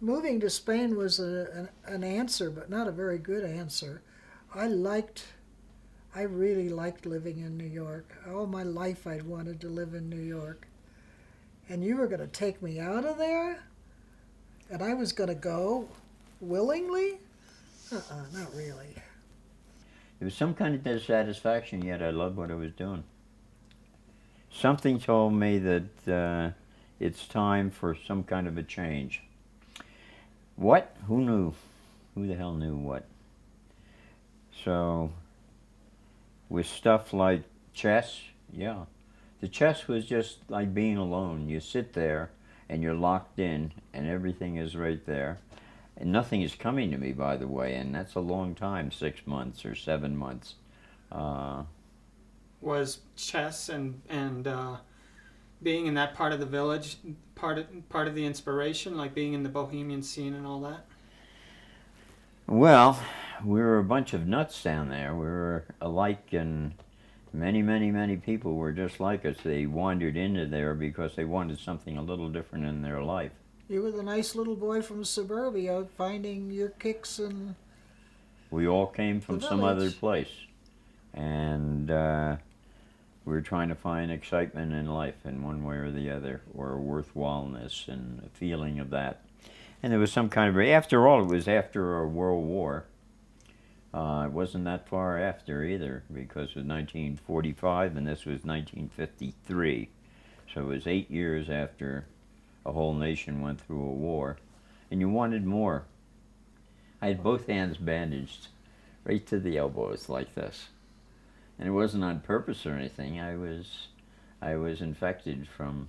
moving to Spain was an answer, but not a very good answer. I liked, I really liked living in New York. All my life I'd wanted to live in New York. And you were going to take me out of there? And I was going to go willingly? Not really. There was some kind of dissatisfaction, yet I loved what I was doing. Something told me that it's time for some kind of a change. What? Who knew? Who the hell knew what? So, with stuff like chess, yeah. The chess was just like being alone. You sit there and you're locked in and everything is right there. And nothing is coming to me, by the way, and that's a long time, 6 months or 7 months. Was chess and being in that part of the village part of the inspiration, like being in the bohemian scene and all that? Well, we were a bunch of nuts down there. We were alike, and many people were just like us. They wandered into there because they wanted something a little different in their life. You were the nice little boy from suburbia finding your kicks in We all came from the some other village. place, and we were trying to find excitement in life in one way or the other, or worthwhileness and a feeling of that. And there was some kind of, after all, it was after a World War. It wasn't that far after either, because it was 1945 and this was 1953. So it was 8 years after a whole nation went through a war, and you wanted more. I had both hands bandaged right to the elbows like this, and it wasn't on purpose or anything. I was infected from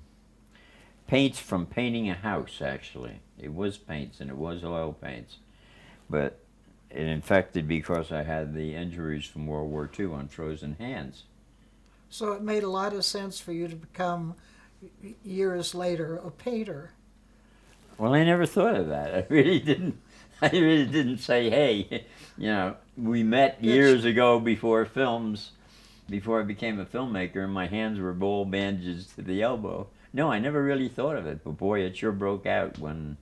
paints from painting a house. Actually, it was paints and it was oil paints, but it infected because I had the injuries from World War II on frozen hands. So it made a lot of sense for you to become, years later, a painter. Well, I never thought of that. I really didn't. I really didn't say, hey, we met years ago before films, before I became a filmmaker, and my hands were all bandages to the elbow. No, I never really thought of it, but boy, it sure broke out when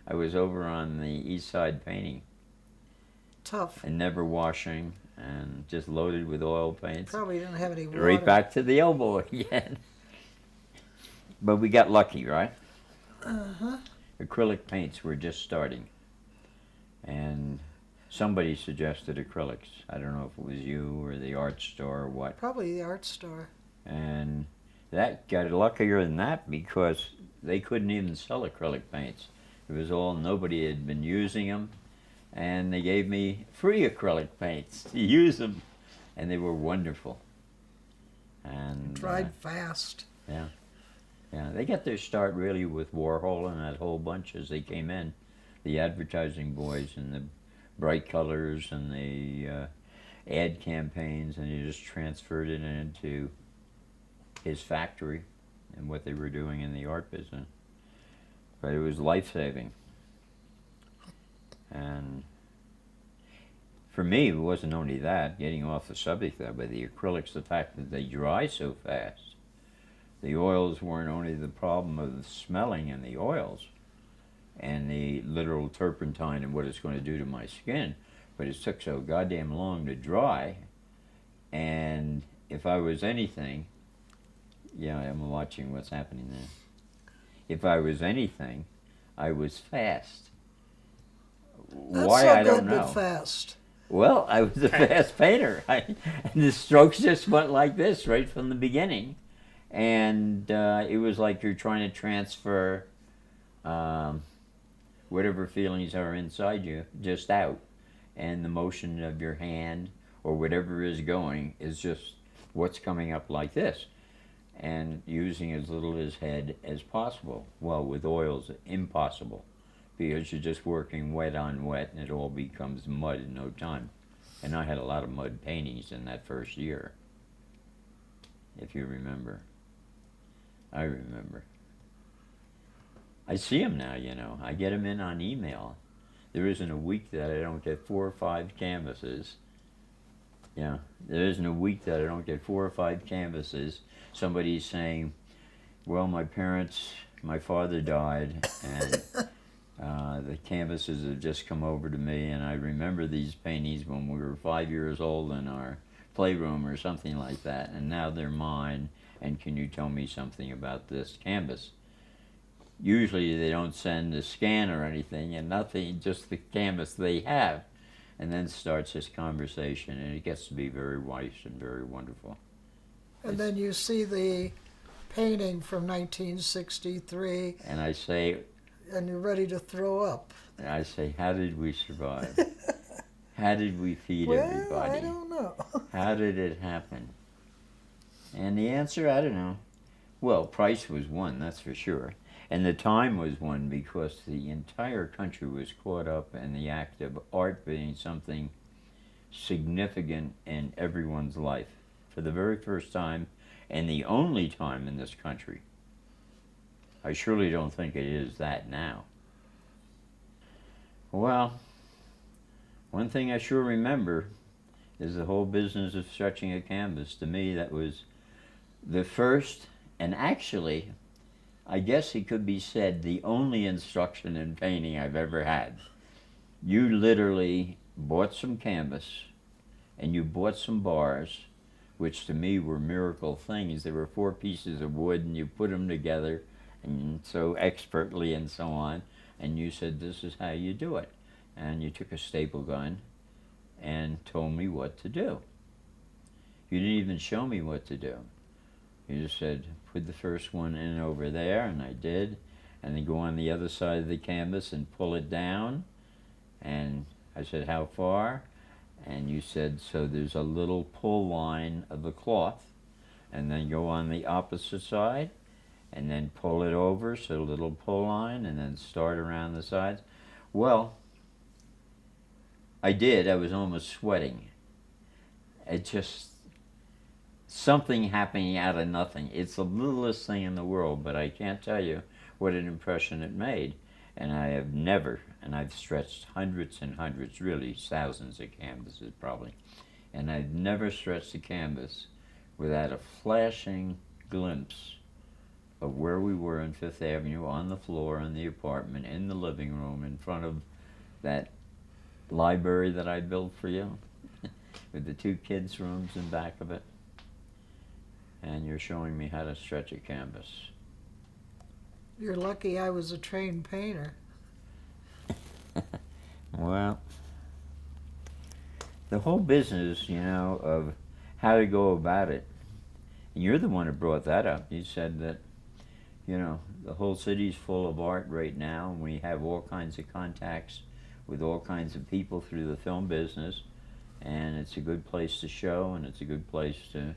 I was over on the east side painting. Tough. And never washing, and just loaded with oil paints. Probably didn't have any water. Right back to the elbow again. But we got lucky, right? Uh-huh. Acrylic paints were just starting. And somebody suggested acrylics. I don't know if it was you or the art store or what. Probably the art store. And that got luckier than that because they couldn't even sell acrylic paints. It was all, nobody had been using them. And they gave me free acrylic paints to use them. And they were wonderful. And Dried fast. Yeah. Yeah, they got their start really with Worhol and that whole bunch as they came in. The advertising boys and the bright colors and the ad campaigns, and he just transferred it into his factory and what they were doing in the art business. But it was life-saving. And for me, it wasn't only that, getting off the subject though, but the acrylics, the fact that they dry so fast. The oils weren't only the problem of the smelling in the oils and the literal turpentine and what it's going to do to my skin, but it took so goddamn long to dry. And if I was anything, yeah, I'm watching what's happening there. If I was anything, I was fast. That's Why, so I don't good, know. but fast. Well, I was a fast painter. And the strokes just went like this right from the beginning. And it was like you're trying to transfer whatever feelings are inside you just out. And the motion of your hand or whatever is going is just what's coming up like this. And using as little as head as possible. Well, with oils, impossible. Because you're just working wet on wet and it all becomes mud in no time. And I had a lot of mud paintings in that first year, if you remember. I remember. I see them now, I get them in on email. There isn't a week that I don't get 4 or 5 canvases. Yeah, there isn't a week that I don't get 4 or 5 canvases. Somebody's saying, well, my father died, and The canvases have just come over to me, and I remember these paintings when we were 5 years old in our playroom or something like that, and now they're mine, and can you tell me something about this canvas? Usually they don't send a scan or anything, and nothing, just the canvas they have, and then starts this conversation, and it gets to be very wise and very wonderful. And then you see the painting from 1963, And I say, and you're ready to throw up. how did we survive? How did we feed Well, everybody? I don't know. How did it happen? And the answer, I don't know. Well, price was one, that's for sure. And the time was one, because the entire country was caught up in the act of art being something significant in everyone's life. For the very first time, and the only time in this country. I surely don't think it is that now. Well, one thing I sure remember is the whole business of stretching a canvas. To me, that was the first, and actually, I guess it could be said, the only instruction in painting I've ever had. You literally bought some canvas, and you bought some bars, which to me were miracle things. There were 4 pieces of wood, and you put them together, and so expertly and so on, and you said, this is how you do it. And you took a staple gun and told me what to do. You didn't even show me what to do. You just said, put the first one in over there, and I did, and then go on the other side of the canvas and pull it down, and I said, how far? And you said, so there's a little pull line of the cloth, and then go on the opposite side, and then pull it over, so a little pull line, and then start around the sides. Well, I did. I was almost sweating. It just, something happening out of nothing. It's the littlest thing in the world, but I can't tell you what an impression it made. And I have never, and I've stretched hundreds and hundreds, really thousands of canvases probably, and I've never stretched a canvas without a flashing glimpse of where we were on Fifth Avenue, on the floor, in the apartment, in the living room, in front of that library that I built for you, with the 2 kids' rooms in back of it. And you're showing me how to stretch a canvas. You're lucky I was a trained painter. Well, the whole business, of how to go about it, and you're the one who brought that up. You said that, the whole city's full of art right now, and we have all kinds of contacts with all kinds of people through the film business, and it's a good place to show, and it's a good place to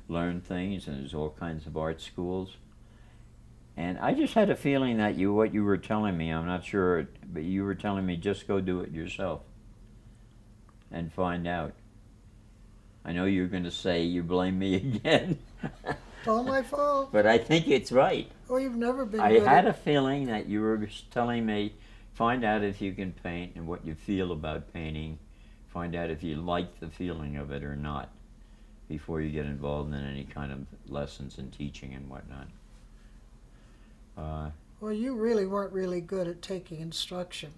learn things, and there's all kinds of art schools. And I just had a feeling that what you were telling me, I'm not sure, but you were telling me just go do it yourself and find out. I know you're going to say you blame me again. It's all my fault. But I think it's right. Oh, you've never been I good had at- a feeling that you were telling me, find out if you can paint and what you feel about painting. Find out if you like the feeling of it or not before you get involved in any kind of lessons and teaching and whatnot. Well, you really weren't really good at taking instruction.